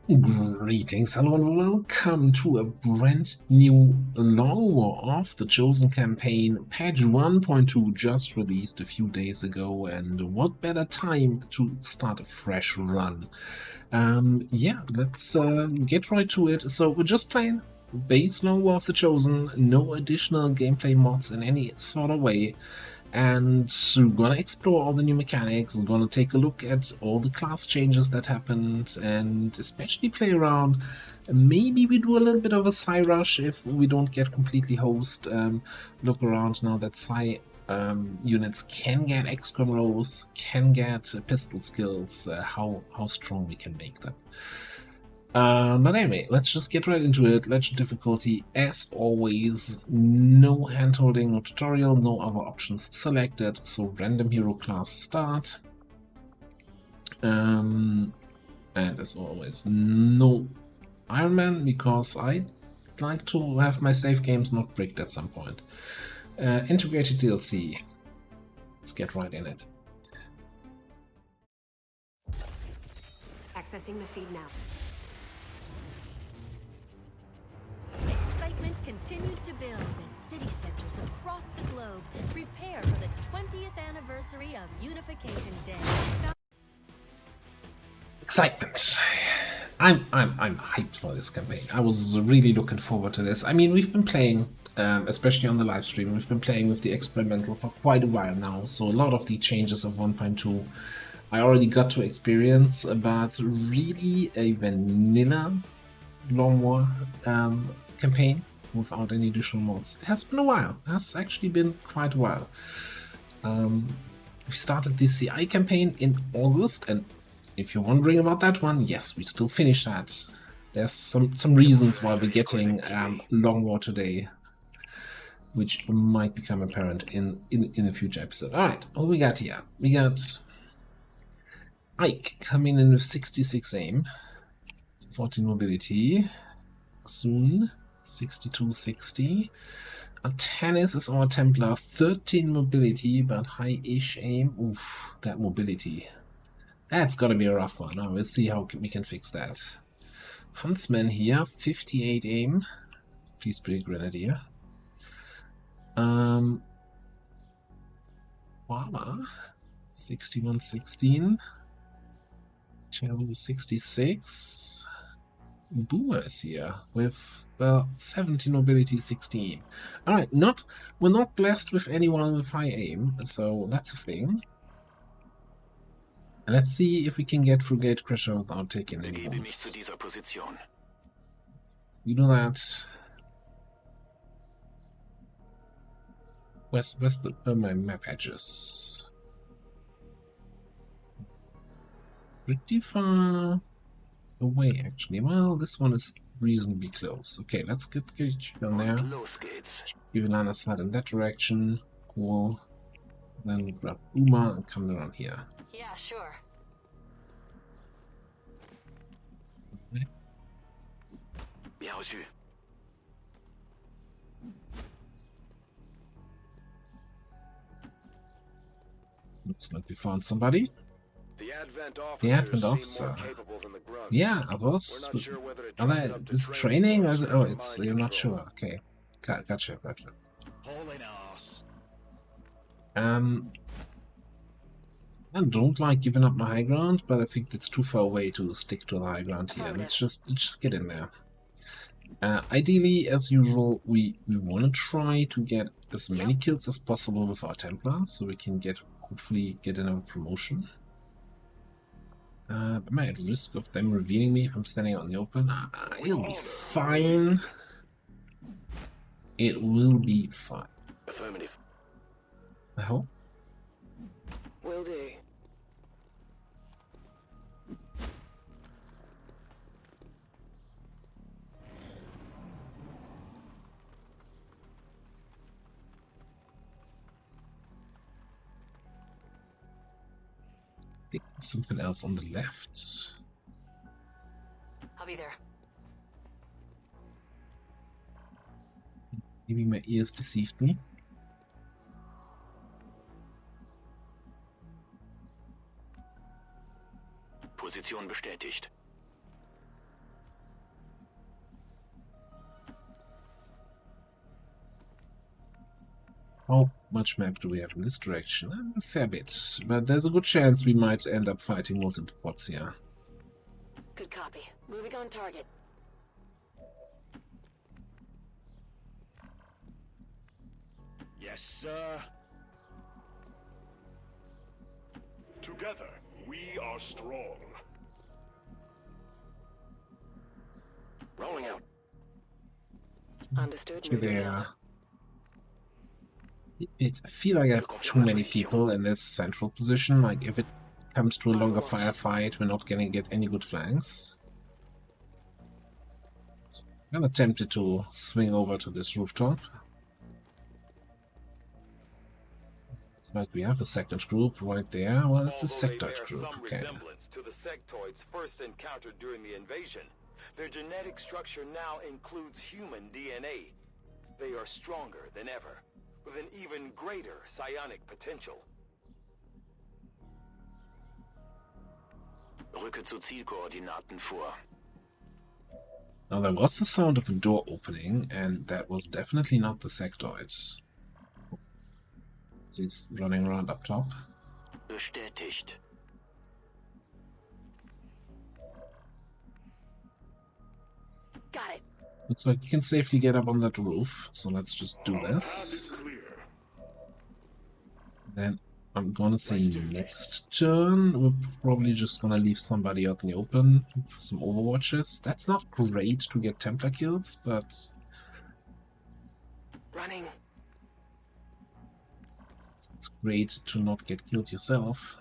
Greetings, hello and welcome to a brand new Long War of the Chosen campaign. Patch 1.2 just released a few days ago, and what better time to start a fresh run. Yeah, let's get right to it. So we're just playing base Long War of the Chosen, no additional gameplay mods in any sort of way. And we're gonna explore all the new mechanics, we're gonna take a look at all the class changes that happened, and especially play around. Maybe we do a little bit of a Psi rush if we don't get completely host. Look around now that Psi units can get XCOM rolls, can get pistol skills, how strong we can make them. But anyway, let's just get right into it. Legend difficulty, as always, no handholding, no tutorial, no other options selected. So random hero class start. And as always, no Iron Man, because I like to have my save games not bricked at some point. Integrated DLC. Let's get right in it. Accessing the feed now. Excitement continues to build as city centers across the globe prepare for the 20th anniversary of Unification Day. Excitement. I'm hyped for this campaign. I was really looking forward to this. I mean, we've been playing, especially on the live stream, we've been playing with the experimental for quite a while now. So a lot of the changes of 1.2 I already got to experience, but really a vanilla Long War campaign without any additional mods. It has been a while. It has actually been quite a while. We started the CI campaign in August, and if you're wondering about that one, yes, we still finished that. There's some reasons why we're getting Long War today, which might become apparent in a future episode. Alright, what we got here? We got Ike coming in with 66 aim, 14 mobility, soon 62-60. Tennis is our Templar, 13 mobility, but high-ish aim. Oof, that mobility. That's gotta be a rough one. Now we'll see how we can fix that. Huntsman here, 58 aim. Please be a Grenadier. Wala, 61-16. Chalu, 66. Boomer is here with, well, 17 mobility, 16. Alright, we're not blessed with anyone with high aim, so that's a thing. And let's see if we can get through Gate Crusher without taking any wounds. You do that. Where's my map edges? Pretty far away, actually. Well, this one is reasonably close. Okay, let's get on there. Give a line of sight in that direction. Cool. Then we grab Uma and come around here. Yeah, sure. Bien reçu. Looks like we found somebody. The Advent officer. Yeah, others. Are they this training? Or is it, oh, it's you're not sure. Okay, gotcha. I don't like giving up my high ground, but I think that's too far away to stick to the high ground here. Let's just get in there. Ideally, as usual, we want to try to get as many kills as possible with our Templar, so we can hopefully get another promotion. Am I at risk of them revealing me if I'm standing out in the open? It'll be fine. It will be fine. Affirmative. I hope. Will do. Something else on the left. I'll be there. Maybe my ears deceived me. Position bestätigt. How much map do we have in this direction? A fair bit, but there's a good chance we might end up fighting multiple bots here. Good copy. Moving on target. Yes, sir. Together, we are strong. Rolling out. Understood. To Moving there. out. I feel like I have too many people in this central position. Like, if it comes to a longer firefight, we're not gonna get any good flanks. So I'm kinda tempted to swing over to this rooftop. It's like we have a second group right there. Well, it's a sectoid group, okay. Resemblance to the sectoids first encountered during the invasion. Their genetic structure now includes human DNA. They are stronger than ever, with an even greater psionic potential. Rücke zu Zielkoordinaten vor. Now there was the sound of a door opening, and that was definitely not the sectoid. He's running around up top. Bestätigt. Got it. Looks like you can safely get up on that roof, so let's just do this. Clear. Then I'm gonna say next turn, we're probably just gonna leave somebody out in the open for some overwatches. That's not great to get Templar kills, but Running. it's great to not get killed yourself.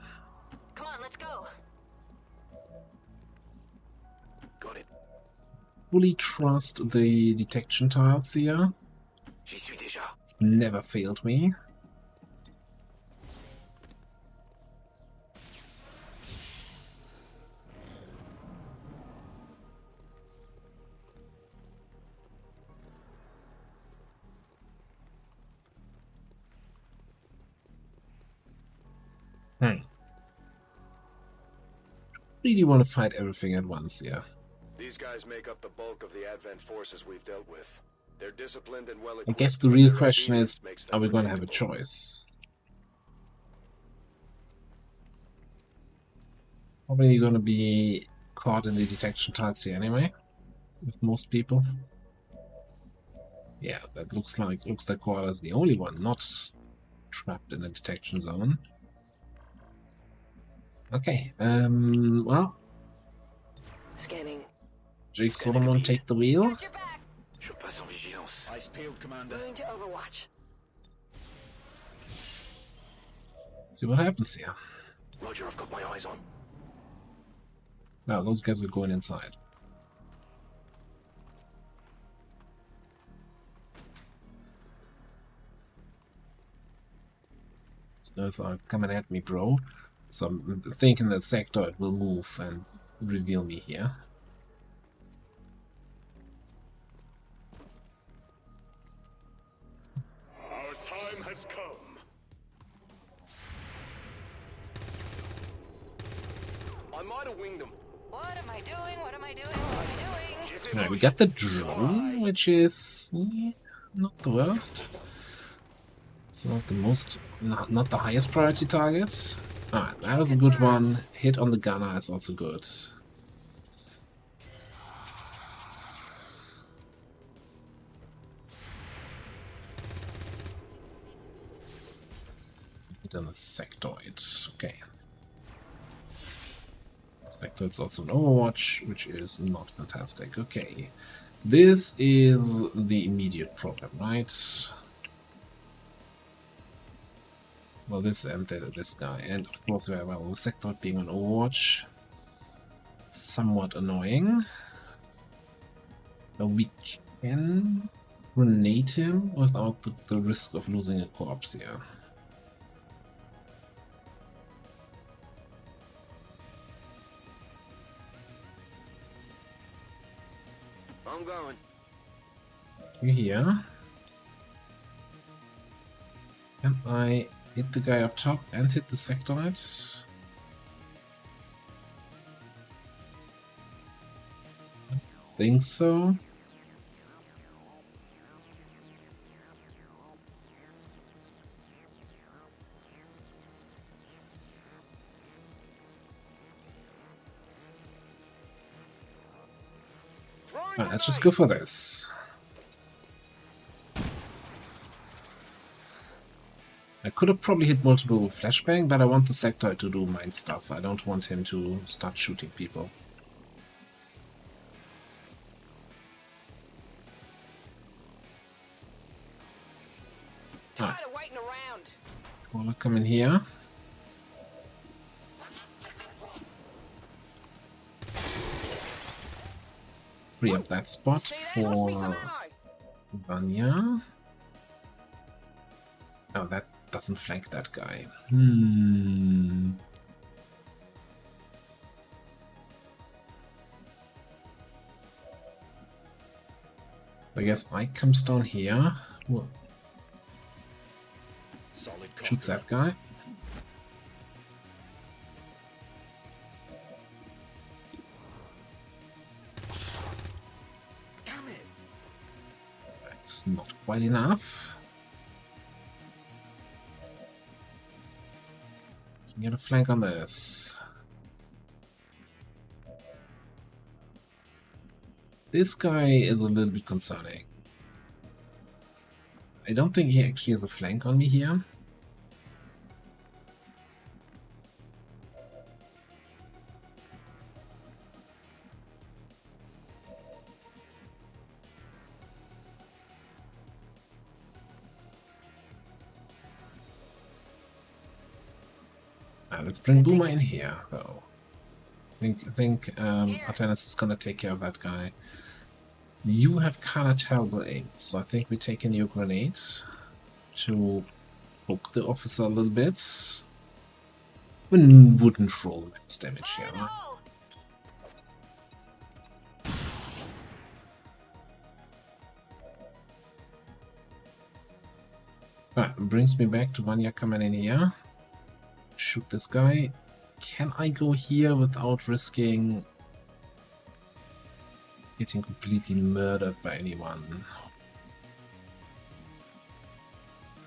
Come on, let's go. Got it. Fully trust the detection tiles here. J'y suis déjà. It's never failed me. Really want to fight everything at once here. These guys make up the bulk of the Advent forces we've dealt with. They're disciplined and well I equipped. guess the real Their question is, obedience makes them are we going to have a predictable. choice? Probably going to be caught in the detection tiles here anyway, with most people. Yeah, that looks like Koala's the only one not trapped in the detection zone. Okay, well, Scanning. Jake Solomon take the wheel. Got your back. Je passe en vigilance. Eyes peeled, Commander. Moving to Overwatch. See what happens here. Roger, I've got my eyes on. Now those guys are going inside. These guys are coming at me, bro. So I'm thinking that Sectoid will move and reveal me here. Our time has come. I might have winged them. What am I doing? What am I doing? What am I doing? Now we got the drone, which is not the worst. It's not the most, not the highest priority target. Alright, that was a good one. Hit on the gunner is also good. Hit on the sectoid. Okay. Sectoid's also an Overwatch, which is not fantastic. Okay. This is the immediate problem, right? Well, this and this guy, and of course, well, the Sectoid being on Overwatch, somewhat annoying. But we can grenade him without the risk of losing a corpse here. I'm going. You here? Can I hit the guy up top and hit the sectoid? I think so. Alright, let's just go for this. I could have probably hit multiple with flashbang, but I want the Sectoid to do mine stuff. I don't want him to start shooting people. Tired of waiting around. Wanna come in here? Free up that spot for Vanya. Oh, that doesn't flank that guy. So I guess Ike comes down here. Whoa. Solid copy. Shoots that guy. Damn it! It's not quite enough. Can you get a flank on this? This guy is a little bit concerning. I don't think he actually has a flank on me here. Let's bring Boomer in here, though. I think Artenis is gonna take care of that guy. You have kind of terrible aim, so I think we take in your grenades to poke the officer a little bit. We wouldn't roll max damage here, right? Alright, brings me back to Vanya coming in here. Shoot this guy. Can I go here without risking getting completely murdered by anyone?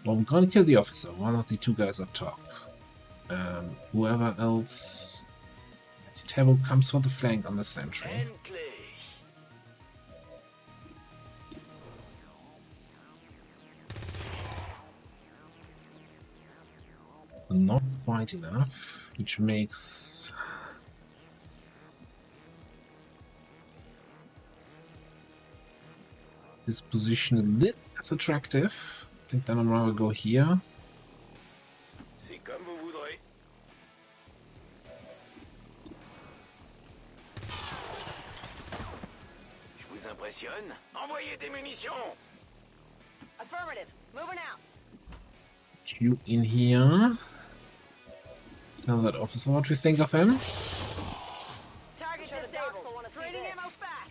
Well, I'm gonna kill the officer, one of the two guys up top. Whoever else... It's Tabo comes for the flank on the sentry. Not quite enough, which makes this position a little less attractive. I think then I'd rather go here. C'est comme vous voudrez. Je vous impressionne? Envoyez des munitions! Affirmative. Moving out. You in here. Tell that officer what we think of him. Target disabled. Trading ammo fast.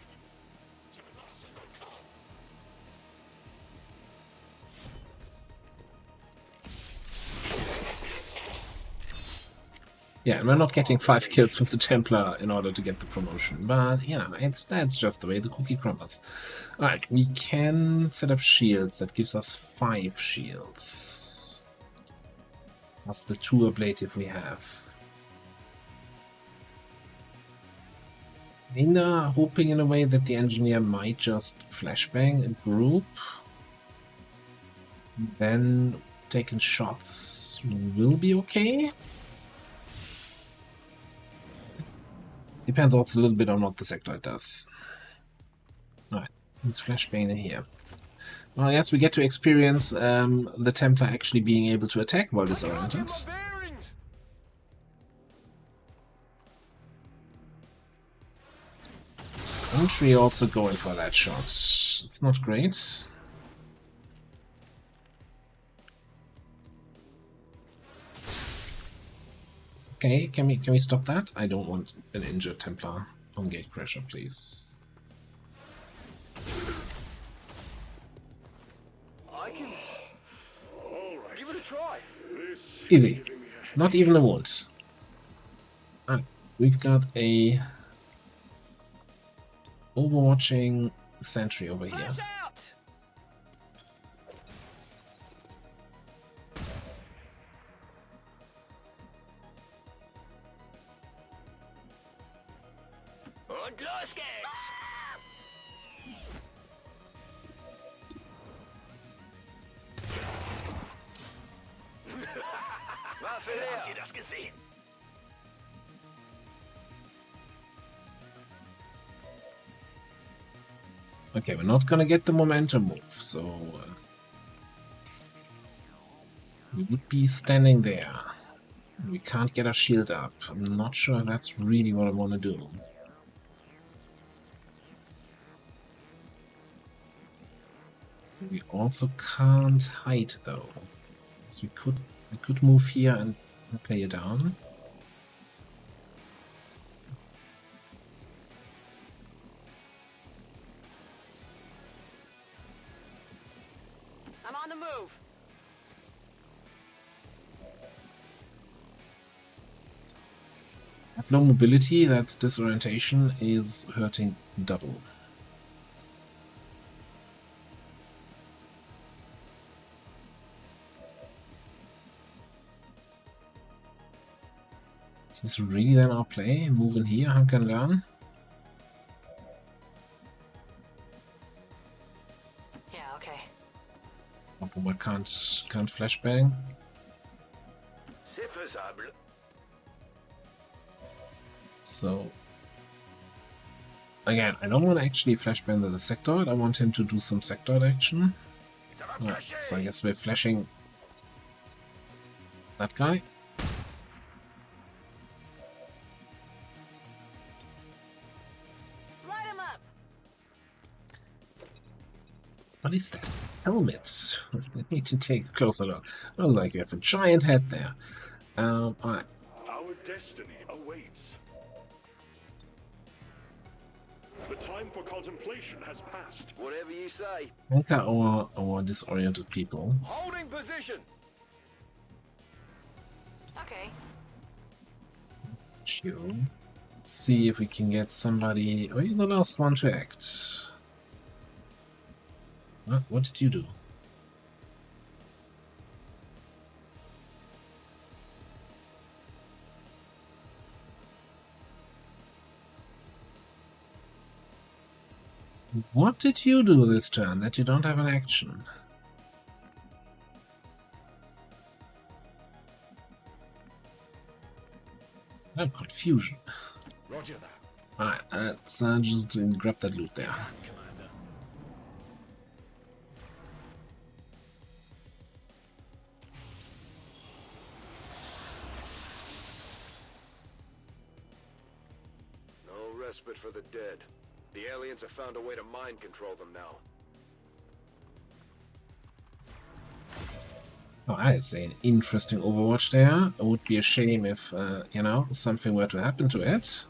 Yeah, and we're not getting 5 kills with the Templar in order to get the promotion, but you know, that's just the way the cookie crumbles. Alright, we can set up shields. That gives us 5 shields. Plus the 2 ablative we have. Linda hoping in a way that the engineer might just flashbang a group. Then taking shots will be okay. Depends also a little bit on what the Sectoid does. Alright, let's flashbang in here. Well, I guess we get to experience the Templar actually being able to attack while disoriented. Sentry also going for that shot. It's not great. Okay, can we stop that? I don't want an injured Templar on Gatecrasher, please. I can give it a try. Easy. Not even a wound. Ah, we've got a overwatching sentry over here. Flash out! Und los geht's! Waffe leer. Habt ihr das gesehen? Okay, we're not gonna get the momentum move, so we would be standing there. We can't get our shield up. I'm not sure that's really what I want to do. We also can't hide though. So we could move here and play it down. I'm on the move. At low mobility, that disorientation is hurting double. Is this really then our play? Move in here, hunker and learn? Yeah, okay. I can't flashbang. C'est faisable. So again, I don't want to actually flashbang the Sectoid. I want him to do some Sectoid action. Right, so I guess we're flashing that guy. Light him up. What is that helmet? I need to take a closer look. Looks like you have a giant head there. Alright. Our destiny awaits. The time for contemplation has passed. Whatever you say. Anchor our disoriented people. Holding position. Okay. Chill. Let's see if we can get somebody. Oh, you're the last one to act. What did you do? What did you do this turn that you don't have an action? I'm confusion. Roger that. Alright, let's just grab that loot there. Commander. No respite for the dead. The aliens have found a way to mind control them now. Oh, I say an interesting Overwatch there. It would be a shame if, you know, something were to happen to it.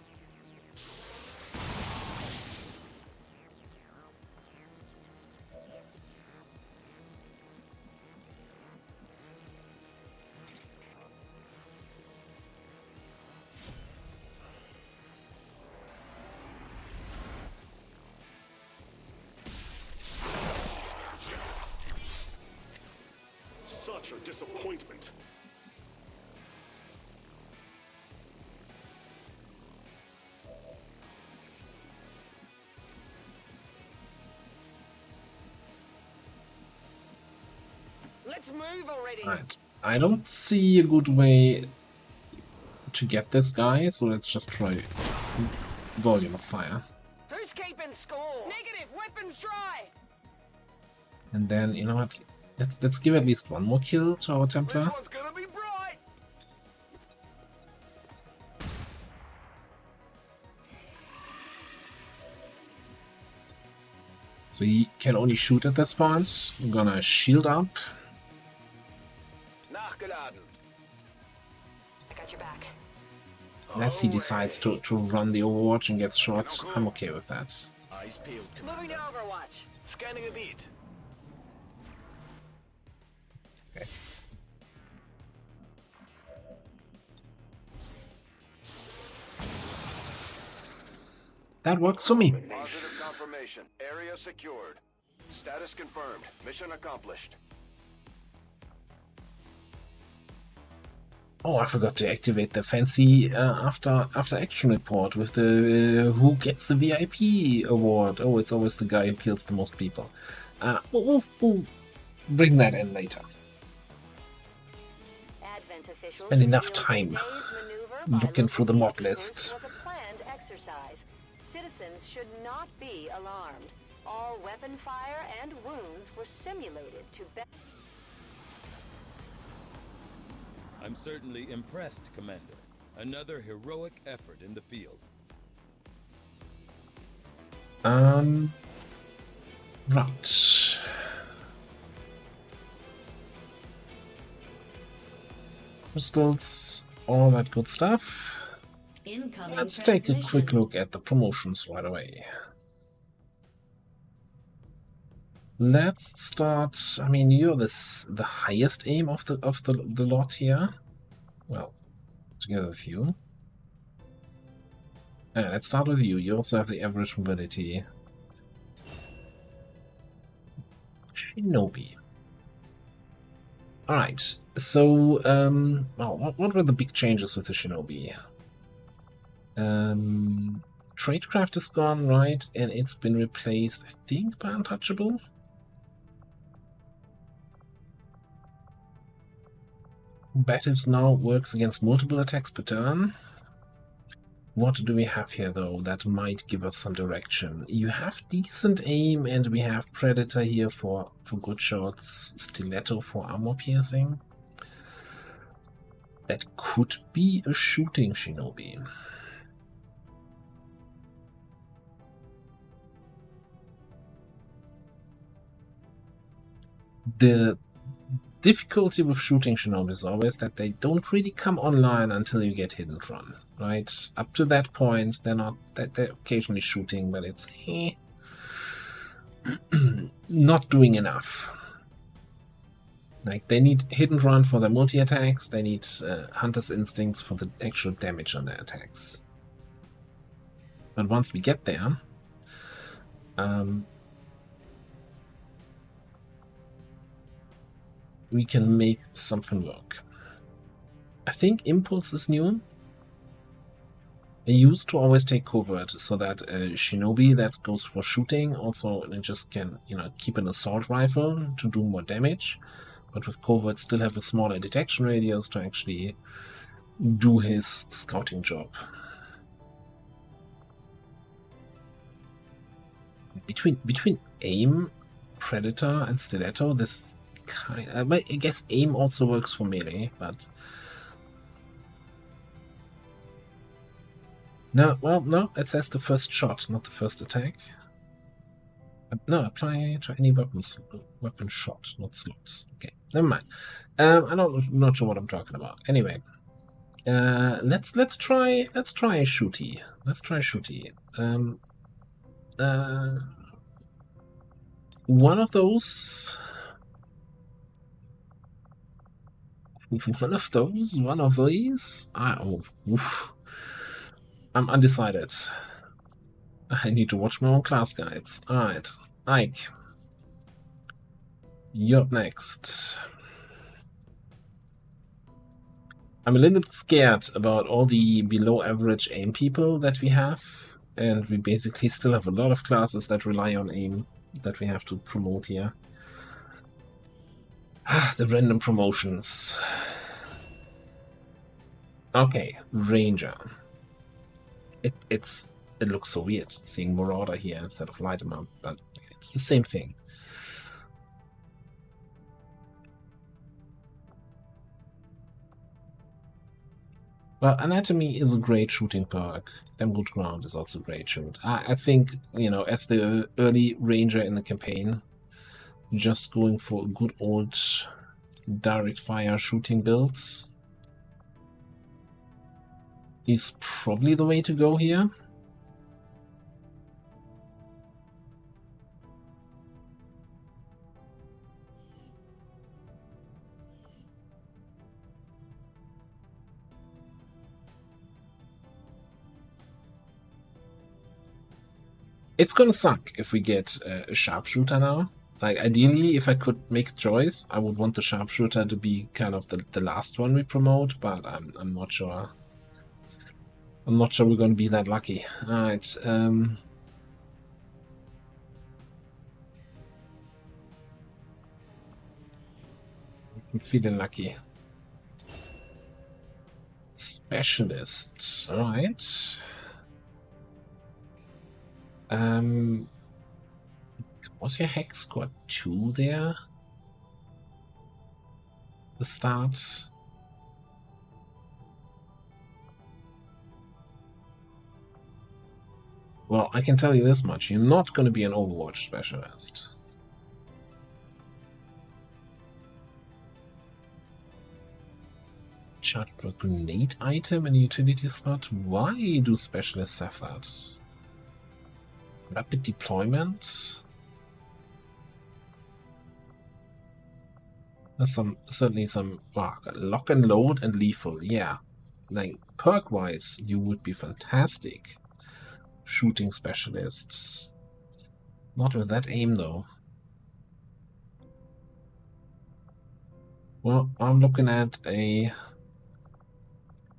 Such a disappointment. Let's move already. Right. I don't see a good way to get this guy, so let's just try volume of fire. Who's keeping score? Negative. Weapons dry. And then, you know what? Let's give at least one more kill to our Templar. This one's gonna be bright. So he can only shoot at this point. I'm gonna shield up. Nachgeladen. I got your back. Unless he decides to run the Overwatch and gets shot, I'm okay with that. Eyes peeled, Moving Commander. to Overwatch. Scanning a beat. Okay. That works for me. Positive confirmation. Area secured. Status confirmed. Mission accomplished. Oh, I forgot to activate the fancy after action report with the who gets the VIP award. Oh, it's always the guy who kills the most people. We'll bring that in later. government officials Spend enough revealed that time today's maneuver by looking through the local mod peacekeepers list. was a planned exercise. Citizens should not be alarmed. All weapon fire and wounds were simulated to I'm certainly impressed, Commander. Another heroic effort in the field. Right. Crystals, all that good stuff. Let's take a quick look at the promotions right away. Let's start. I mean, you're the highest aim of the lot here. Well, together with you. Let's start with you. You also have the average mobility. Shinobi. Alright, so, well, what were the big changes with the Shinobi? Tradecraft is gone, right? And it's been replaced, I think, by Untouchable? Combatives now works against multiple attacks per turn. What do we have here, though, that might give us some direction? You have decent aim, and we have Predator here for good shots, Stiletto for armor piercing. That could be a shooting Shinobi. The difficulty with shooting Shinobi is always that they don't really come online until you get hidden run, right? Up to that point, they're occasionally shooting, but it's not doing enough. Like, they need hidden run for their multi-attacks, they need Hunter's Instincts for the actual damage on their attacks. But once we get there, we can make something work. I think Impulse is new. I used to always take Covert so that Shinobi that goes for shooting also just can, you know, keep an assault rifle to do more damage. But with Covert still have a smaller detection radius to actually do his scouting job. Between aim, Predator, and Stiletto, this kind I guess aim also works for melee, but no, well, no, it says the first shot, not the first attack. No, apply to any weapon shot, not slot. Okay, never mind. I'm not sure what I'm talking about. Anyway, let's try Shooty. Let's try Shooty. One of those. One of these. Oof. I'm undecided. I need to watch my own class guides. Alright, Ike. You're up next. I'm a little bit scared about all the below average aim people that we have. And we basically still have a lot of classes that rely on aim that we have to promote here. The random promotions. Okay, Ranger. It looks so weird seeing Marauder here instead of Light Amount, but it's the same thing. Well, Anatomy is a great shooting perk. Emerald Ground is also a great shoot. I think, you know, as the early Ranger in the campaign, just going for good old direct fire shooting builds is probably the way to go here. It's gonna suck if we get a Sharpshooter now. Like, ideally, if I could make a choice, I would want the Sharpshooter to be kind of the last one we promote, but I'm not sure. I'm not sure we're gonna be that lucky. Alright, I'm feeling lucky. Specialist, alright. Was your Hex Squad 2 there? The start? Well, I can tell you this much, you're not going to be an Overwatch specialist. Charge per grenade item in utility slot? Why do specialists have that? Rapid deployment? There's certainly some lock and load and lethal, yeah. Like perk wise, you would be fantastic. Shooting specialists. Not with that aim though. Well, I'm looking at a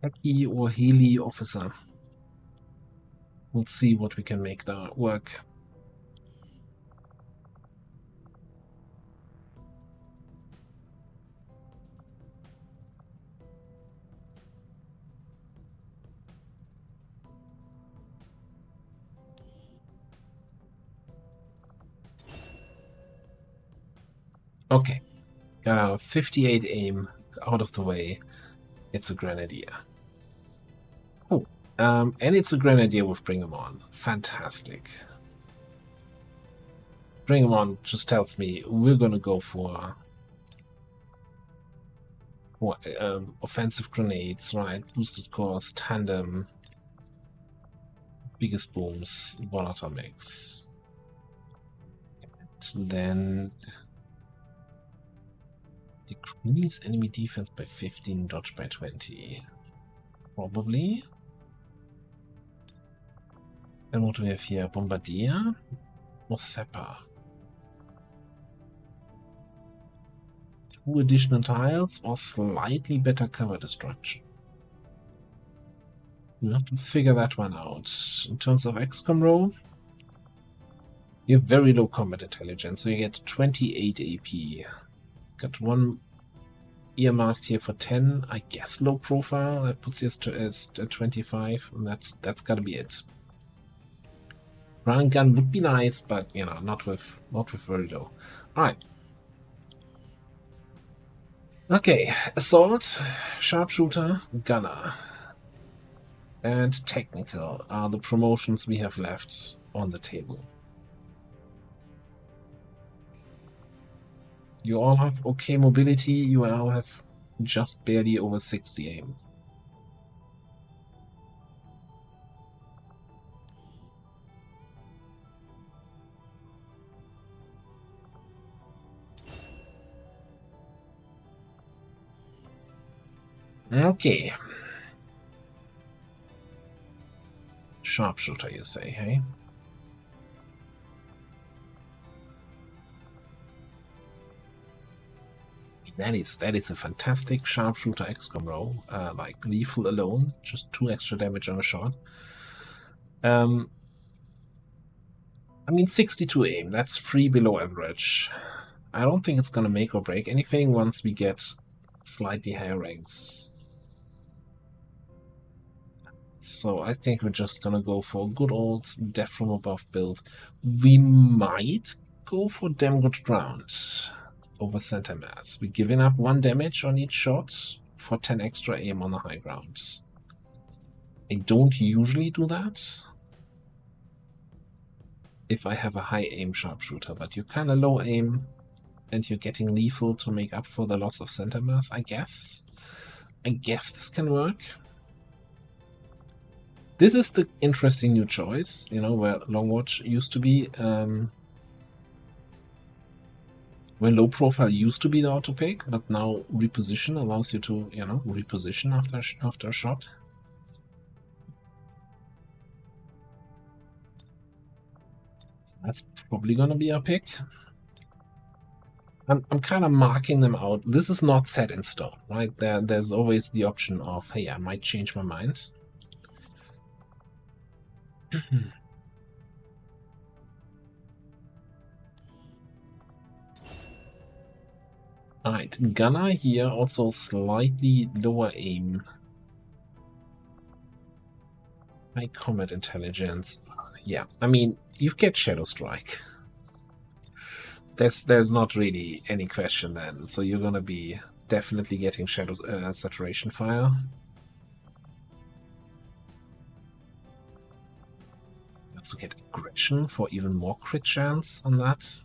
Heki or Heli officer. We'll see what we can make that work. Okay, got a 58 aim out of the way. It's a Grenadier. Oh, and it's a Grenadier with Bring 'em On. Fantastic. Bring 'em On just tells me we're gonna go for offensive grenades, right? Boosted cores, tandem, biggest booms, one atomics. And then decrease enemy defense by 15, dodge by 20. Probably. And what do we have here? Bombardier or Sepper? 2 additional tiles or slightly better cover destruction? We'll have to figure that one out. In terms of XCOM roll, you have very low combat intelligence, so you get 28 AP. Got one earmarked here for 10. I guess low profile. That puts you as 25, and that's gotta be it. Run and gun would be nice, but you know, not with very low. All right. Okay, assault, sharpshooter, gunner, and technical are the promotions we have left on the table. You all have okay mobility, you all have just barely over 60 aim. Okay. Sharpshooter, you say, hey? That is a fantastic sharpshooter XCOM roll. Like lethal alone, just 2 extra damage on a shot. I mean 62 aim, that's 3 below average. I don't think it's gonna make or break anything once we get slightly higher ranks. So I think we're just gonna go for a good old death from above build. We might go for damaged ground over center mass. We're giving up 1 damage on each shot for 10 extra aim on the high ground. I don't usually do that if I have a high aim sharpshooter, but you're kind of low aim and you're getting lethal to make up for the loss of center mass, I guess. I guess this can work. This is the interesting new choice, you know, where long watch used to be, where low profile used to be the auto pick, but now reposition allows you to, you know, reposition after a shot. That's probably gonna be our pick. I'm kind of marking them out. This is not set in stone, right? There's always the option of, hey, I might change my mind. Alright, gunner here, also slightly lower aim High combat intelligence. Yeah, I mean, you get Shadow Strike. There's not really any question then. So you're gonna be definitely getting Shadow Saturation Fire. Also get Aggression for even more crit chance on that.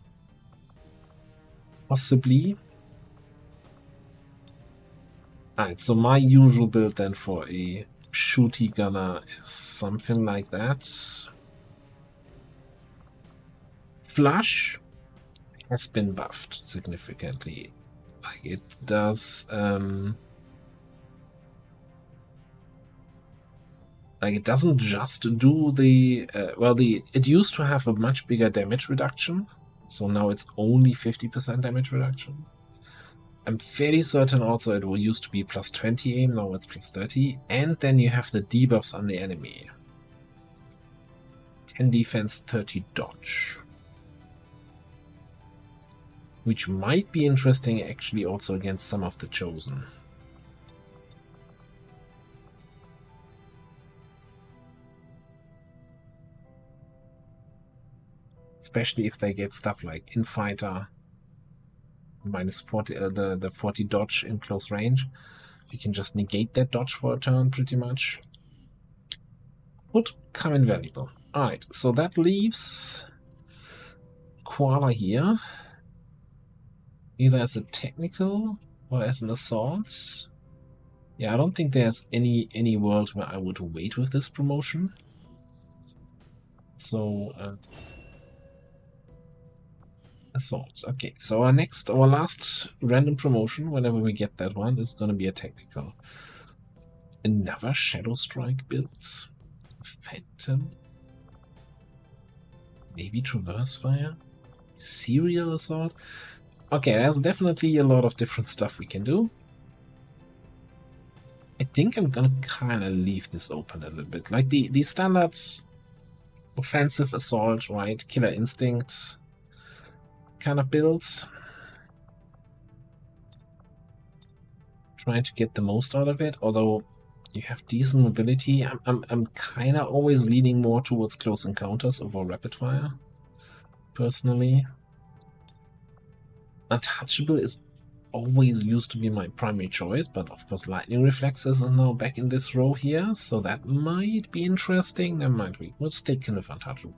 Possibly. Alright, so my usual build then for a shooty gunner is something like that. Flush has been buffed significantly. Like it does like it doesn't just do the it used to have a much bigger damage reduction, so now it's only 50% damage reduction. I'm fairly certain also it used to be plus 20 aim, now it's plus 30, and then you have the debuffs on the enemy. 10 defense, 30 dodge. Which might be interesting actually also against some of the Chosen. Especially if they get stuff like Infighter, minus 40, the 40 dodge in close range. You can just negate that dodge for a turn pretty much. Would come invaluable. Alright, so that leaves Koala here. Either as a technical or as an assault. Yeah, I don't think there's any world where I would wait with this promotion. So assault. Okay, so our last random promotion, whenever we get that one, is gonna be a technical. Another Shadow Strike build. Phantom. Maybe Traverse Fire. Serial Assault. Okay, there's definitely a lot of different stuff we can do. I think I'm gonna kind of leave this open a little bit. Like the standard offensive assault, right? Killer Instinct kind of builds. Trying to get the most out of it, although you have decent mobility. I'm kind of always leaning more towards close encounters over rapid fire, personally. Untouchable is always used to be my primary choice, but of course lightning reflexes are now back in this row here, so that might be interesting. Never mind, we'll stick with untouchable.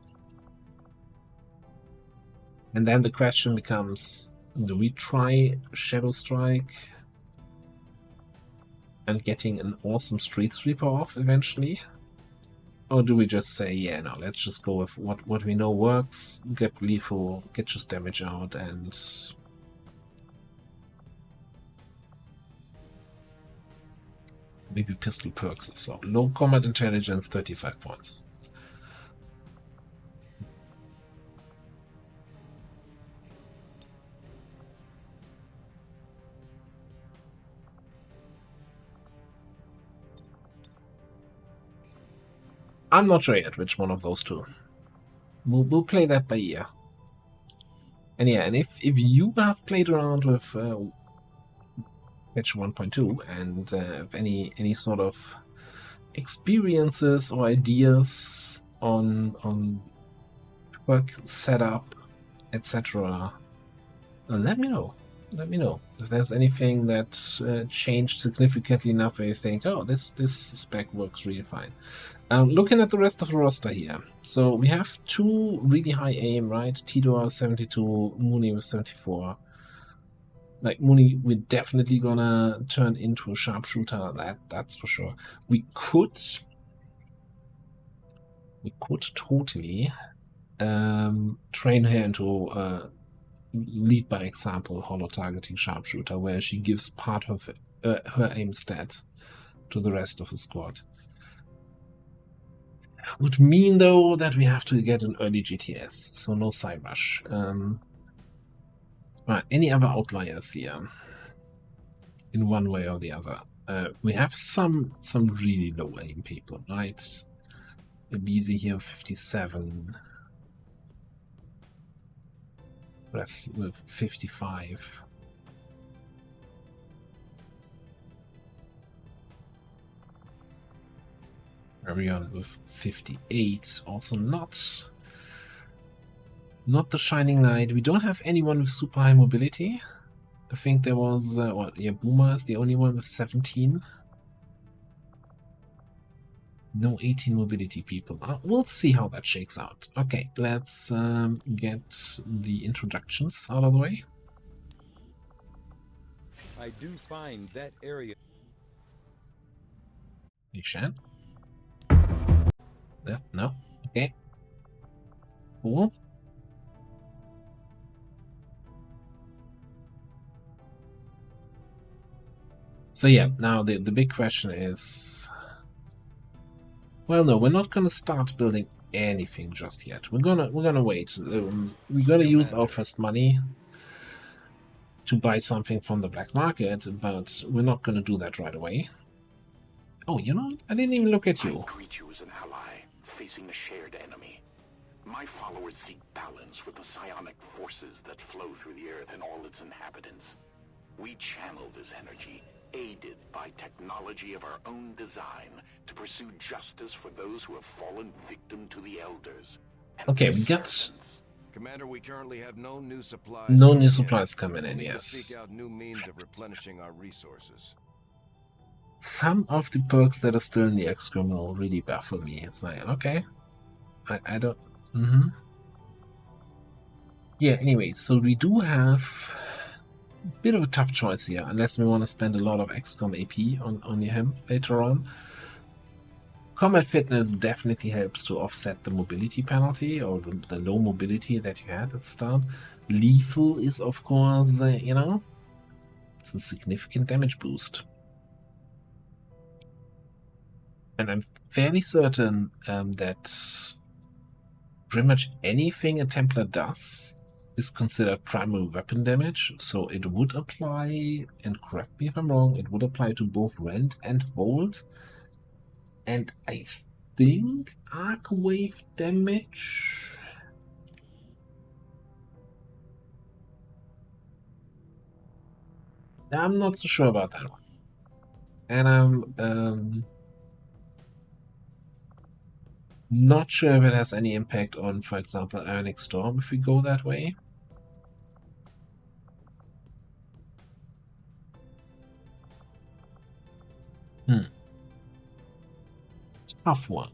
And then the question becomes, do we try Shadow Strike and getting an awesome Street Sweeper off eventually? Or do we just say, yeah, no, let's just go with what we know works, get lethal, get just damage out, and maybe pistol perks or so. Low combat intelligence, 35 points. I'm not sure yet which one of those two. We'll play that by ear. And yeah, and if you have played around with patch 1.2 and have any sort of experiences or ideas on work setup, etc., let me know. Let me know if there's anything that changed significantly enough where you think, oh, this spec works really fine. Looking at the rest of the roster here, so we have two really high aim, right? Tidor 72, Mooney with 74. Like Mooney, we're definitely gonna turn into a sharpshooter. That's for sure. We could totally train her into lead by example holo targeting sharpshooter, where she gives part of her aim stat to the rest of the squad. Would mean though that we have to get an early GTS, so no side rush. Right, any other outliers here? In one way or the other, we have some really low aim people, right? Abisi here 57. Rest with 55. Arion with 58, also not the shining light. We don't have anyone with super high mobility. I think there was, Boomer is the only one with 17. No 18 mobility people. We'll see how that shakes out. Okay, let's get the introductions out of the way. I do find that area. You Shan? Yeah, no? Okay. Cool. So yeah, now the big question is... Well, no, we're not gonna start building anything just yet. We're gonna wait. We're gonna use our first money to buy something from the black market, but we're not gonna do that right away. Oh, you know, I didn't even look at you. I greet you as an ally, facing a shared enemy. My followers seek balance with the psionic forces that flow through the earth and all its inhabitants. We channel this energy, aided by technology of our own design, to pursue justice for those who have fallen victim to the Elders. Okay, we got Commander, we currently have no new supplies. no new supplies coming in, We need to yes. seek out new means of replenishing our resources. Some of the perks that are still in the XCOM will really baffle me. It's like, okay, I don't... Yeah, anyway, so we do have a bit of a tough choice here, unless we want to spend a lot of XCOM AP on him later on. Combat fitness definitely helps to offset the mobility penalty, or the low mobility that you had at the start. Lethal is, of course, you know, it's a significant damage boost. And I'm fairly certain that pretty much anything a Templar does is considered primary weapon damage, so it would apply, and correct me if I'm wrong, it would apply to both Rend and Volt. And I think arc wave damage... I'm not so sure about that one. And I'm not sure if it has any impact on, for example, Ionic Storm if we go that way. Tough one.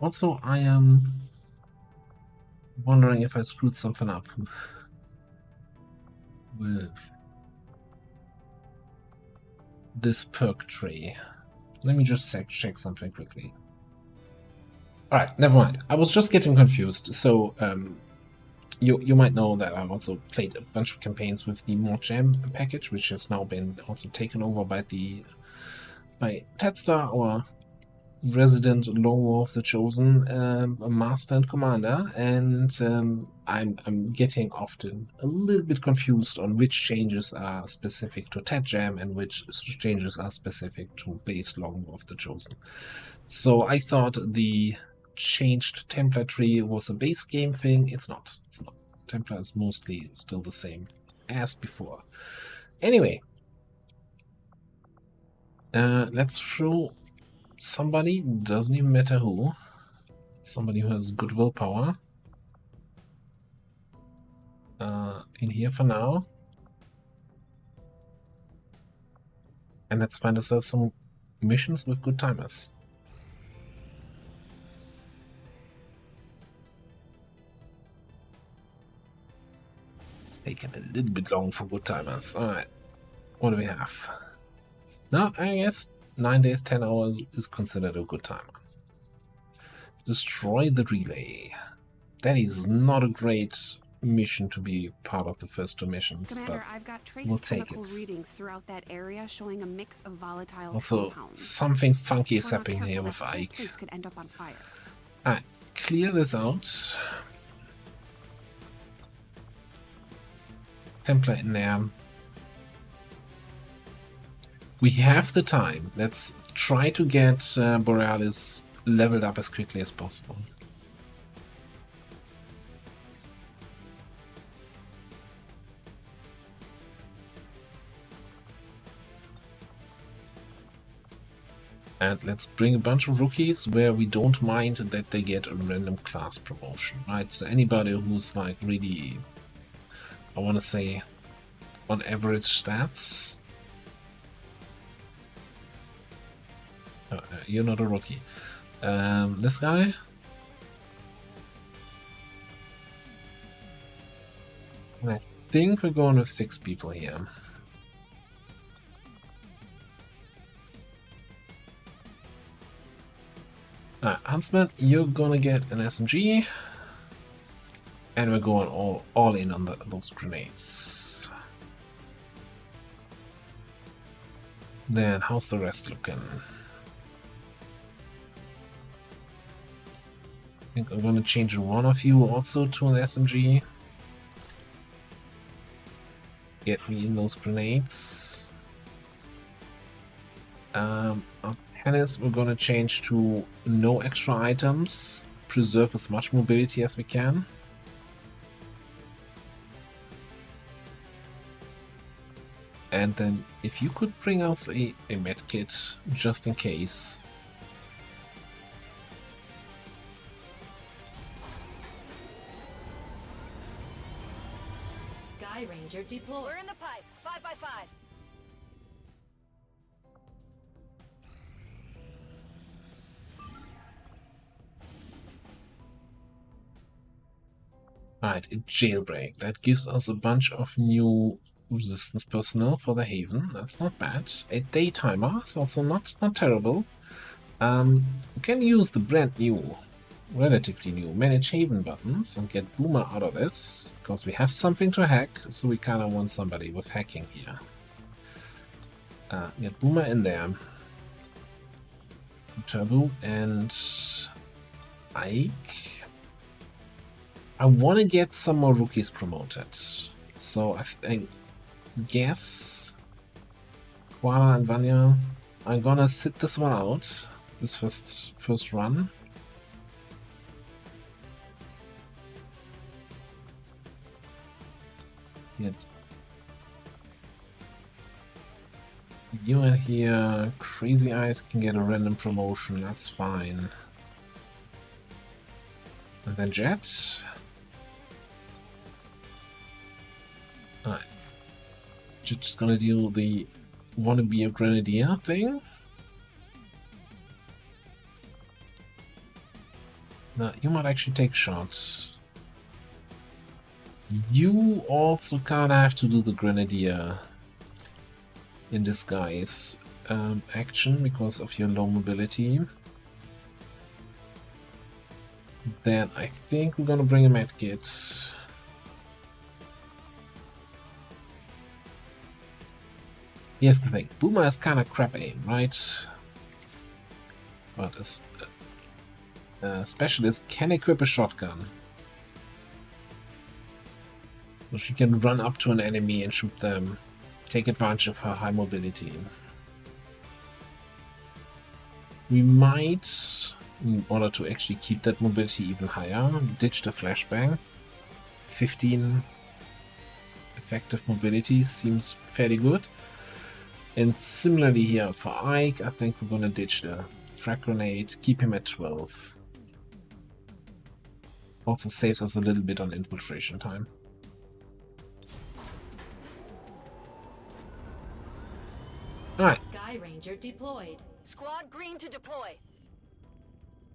Also, I am wondering if I screwed something up with this perk tree. Let me just check something quickly. Alright, never mind. I was just getting confused. So, you might know that I've also played a bunch of campaigns with the More Jam package, which has now been also taken over by Tedstar, or resident Long War of the Chosen master and commander, and I'm getting often a little bit confused on which changes are specific to Ted Jam and which changes are specific to base Long War of the Chosen. So I thought the changed Templar tree was a base game thing. It's not. It's not. Templar is mostly still the same as before. Anyway, let's throw somebody, doesn't even matter who, somebody who has good willpower in here for now, and let's find ourselves some missions with good timers. It's taking a little bit long for good timers. Alright, what do we have? Now, I guess 9 days, 10 hours is considered a good timer. Destroy the relay. That is not a great mission to be part of the first two missions, Commander, but I've got trace we'll take chemical it. readings throughout that area showing a mix of volatile Also, compounds. something funky If is we're not happening here careful, with that whole Ike. place could end up on fire. Alright, clear this out. Templar in there. We have the time. Let's try to get Borealis leveled up as quickly as possible. And let's bring a bunch of rookies where we don't mind that they get a random class promotion, right? So anybody who's like really, I want to say, on average stats. You're not a rookie. This guy. And I think we're going with 6 people here. Huntsman, you're gonna get an SMG. And we're going all in on those grenades. Then how's the rest looking? I think I'm gonna change one of you also to an SMG. Get me in those grenades. Tennis, we're gonna change to no extra items. Preserve as much mobility as we can. And then if you could bring us a medkit just in case. Sky Ranger deployed. We're in the pipe. 5x5. Right, a Jailbreak. That gives us a bunch of new resistance personnel for the Haven. That's not bad. A Daytimer is also not terrible. We can use the brand new, relatively new Manage Haven buttons and get Boomer out of this, because we have something to hack, so we kind of want somebody with hacking here. Get Boomer in there. Turbo and Ike. I want to get some more rookies promoted, so I guess Koala and Vanya, I'm gonna sit this one out, this first run. Get you in here. Crazy Eyes can get a random promotion, that's fine. And then Jet. Alright. Just gonna do the wanna be a Grenadier thing. Now, you might actually take shots. You also kinda have to do the Grenadier in disguise action because of your low mobility. Then I think we're gonna bring a medkit. Here's the thing, Boomer is kind of crap aim, right? But a specialist can equip a shotgun. So she can run up to an enemy and shoot them, take advantage of her high mobility. We might, in order to actually keep that mobility even higher, ditch the flashbang. 15 effective mobility seems fairly good. And similarly here for Ike, I think we're gonna ditch the frag grenade, keep him at 12. Also saves us a little bit on infiltration time. Alright. Sky Ranger deployed. Squad green to deploy.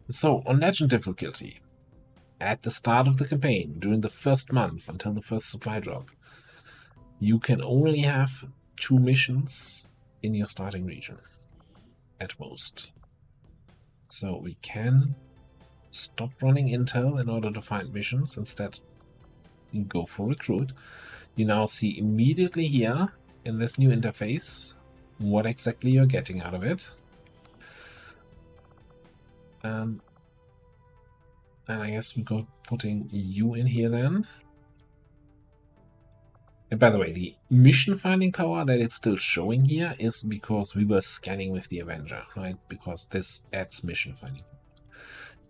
So, on Legend difficulty, at the start of the campaign, during the first month until the first supply drop, you can only have 2 missions in your starting region, at most. So we can stop running intel in order to find missions, instead go for recruit. You now see immediately here, in this new interface, what exactly you're getting out of it. And I guess we go putting you in here then. And by the way, the mission finding power that it's still showing here is because we were scanning with the Avenger, right? Because this adds mission finding.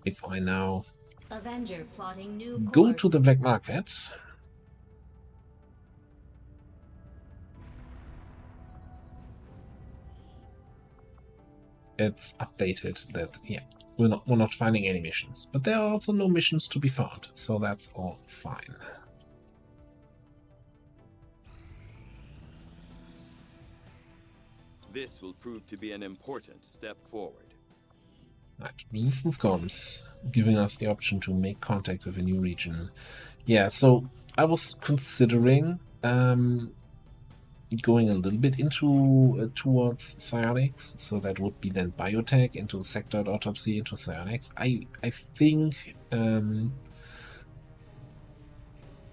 If I now Avenger plotting new go course. to the black market, it's updated that, yeah, we're not finding any missions. But there are also no missions to be found, so that's all fine. This will prove to be an important step forward. Right, resistance comms, giving us the option to make contact with a new region. Yeah, so I was considering going a little bit into towards psionics, so that would be then biotech into sectoid autopsy into psionics. I think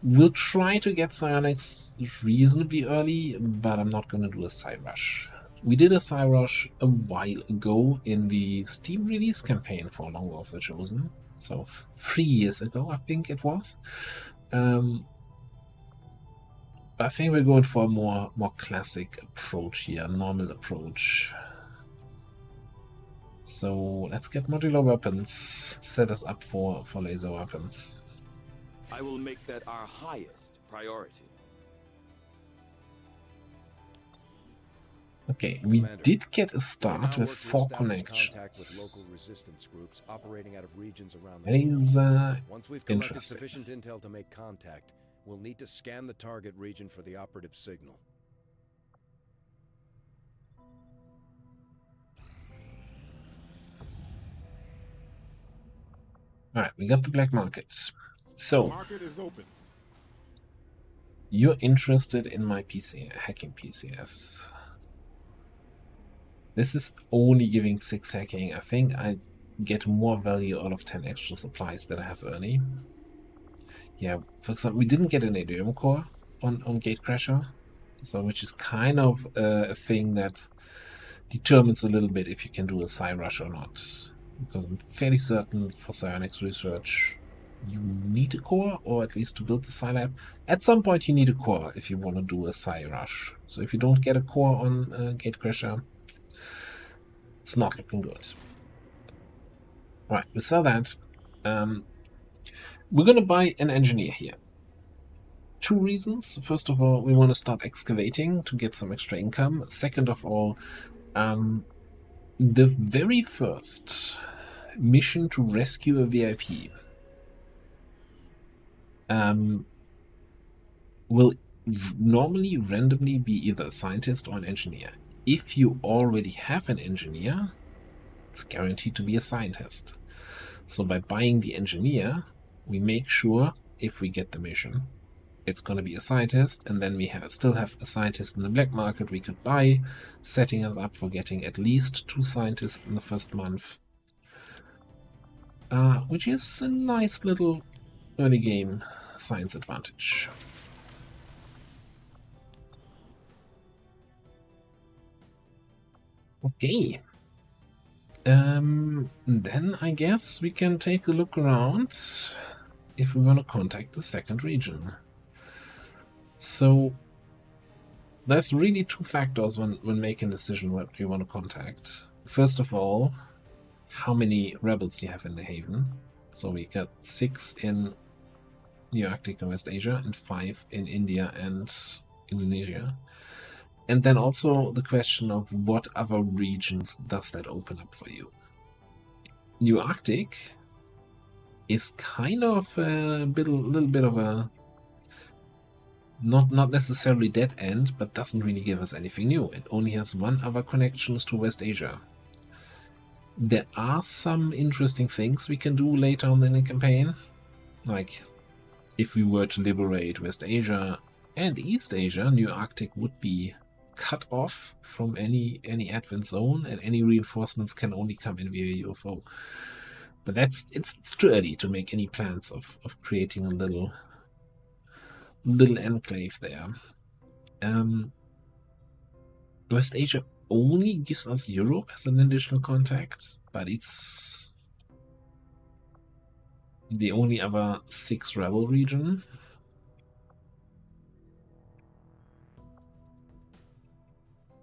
we'll try to get psionics reasonably early, but I'm not going to do a psi rush. We did a psi rush a while ago in the Steam release campaign for Long War of the Chosen, so 3 years ago I think it was. I think we're going for a more classic approach here, normal approach. So let's get modular weapons, set us up for laser weapons. I will make that our highest priority. Okay, we Commander, did get a start with 4 Contact connections. with local resistance groups operating out of regions around That the world. is Once we've collected interesting. sufficient intel to make contact, we'll need to scan the target region for the operative signal. Alright, we got the black market. So, Market is open. you're interested in my PC, hacking PCS. This is only giving 6 hacking. I think I get more value out of 10 extra supplies that I have early. Yeah, for example, we didn't get an ADM core on Gatecrasher, so which is kind of a thing that determines a little bit if you can do a psi rush or not. Because I'm fairly certain for psionics research you need a core, or at least to build the psi lab. At some point you need a core if you want to do a psi rush. So if you don't get a core on Gatecrasher, it's not looking good. Right, we sell that. We're going to buy an engineer here. 2 reasons. First of all, we want to start excavating to get some extra income. Second of all, the very first mission to rescue a VIP will normally randomly be either a scientist or an engineer. If you already have an engineer, it's guaranteed to be a scientist. So by buying the engineer, we make sure if we get the mission, it's going to be a scientist, and then we still have a scientist in the black market we could buy, setting us up for getting at least 2 scientists in the first month, which is a nice little early game science advantage. Okay. Then I guess we can take a look around if we want to contact the second region. So there's really 2 factors when making a decision what you want to contact. First of all, how many rebels you have in the haven. So we got 6 in New Arctic and West Asia and 5 in India and Indonesia. And then also the question of what other regions does that open up for you. New Arctic is kind of a little bit of a not necessarily dead end, but doesn't really give us anything new. It only has 1 other connections to West Asia. There are some interesting things we can do later on in the campaign, like if we were to liberate West Asia and East Asia, New Arctic would be cut off from any advent zone, and any reinforcements can only come in via UFO. But it's too early to make any plans of creating a little enclave there. West Asia only gives us Europe as an additional contact, but it's the only other 6 rebel region.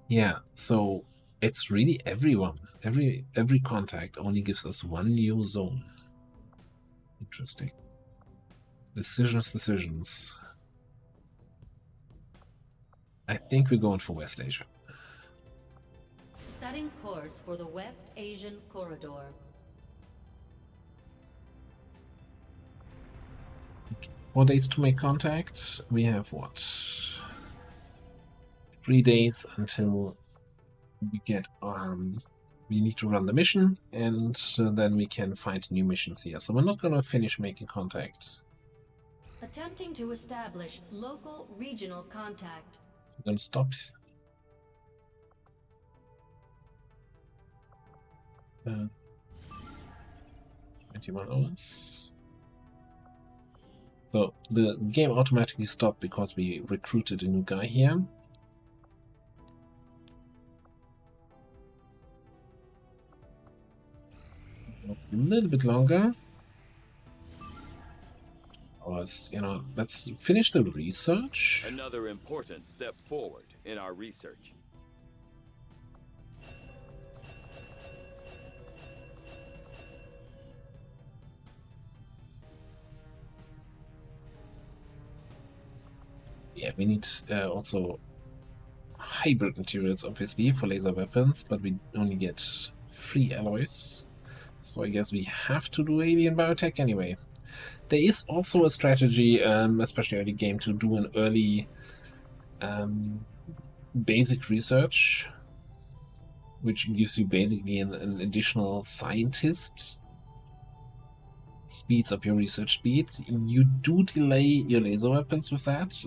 Yeah, so it's really everyone. Every contact only gives us one new zone. Interesting. Decisions. I think we're going for West Asia. Setting course for the West Asian corridor. 4 days to make contact. We have what? 3 days until we get we need to run the mission, and then we can find new missions here. So we're not gonna finish making contact. Attempting to establish local regional contact. We're gonna stop. 21 hours. So the game automatically stopped because we recruited a new guy here. A little bit longer. Let's finish the research. Another important step forward in our research. Yeah, we need also hybrid materials, obviously, for laser weapons, but we only get 3 alloys. So I guess we have to do alien biotech anyway. There is also a strategy, especially early game, to do an early basic research, which gives you basically an additional scientist. Speeds up your research speed. You do delay your laser weapons with that,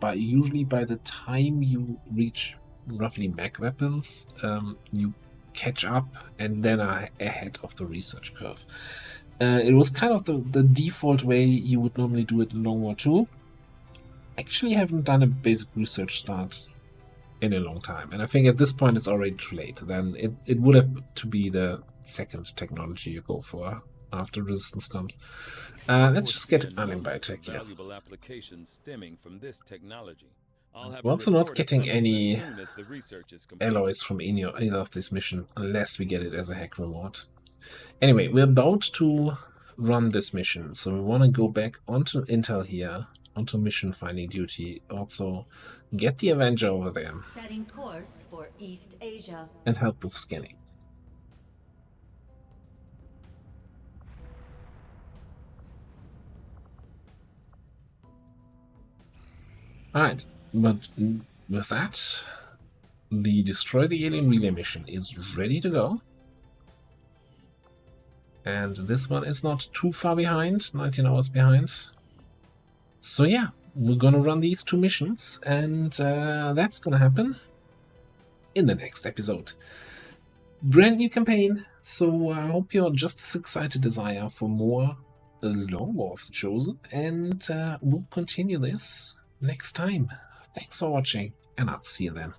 but usually by the time you reach roughly mech weapons, you catch up and then are ahead of the research curve. It was kind of the default way you would normally do it in Long War 2. Actually haven't done a basic research start in a long time, and I think at this point it's already too late. Then it would have to be the second technology you go for after resistance comes. Let's just get alien biotech here. Valuable applications stemming from this technology. We're also not getting any alloys from either of this mission unless we get it as a hack reward. Anyway, we're about to run this mission, so we want to go back onto Intel here, onto mission finding duty. Also, get the Avenger over there. Setting course for East Asia. And help with scanning. Alright, but with that, the Destroy the Alien Relay mission is ready to go. And this one is not too far behind, 19 hours behind. So yeah, we're gonna run these 2 missions, and that's gonna happen in the next episode. Brand new campaign, so I hope you're just as excited as I am for more Long War of the Chosen, and we'll continue this next time. Thanks for watching, and I'll see you then.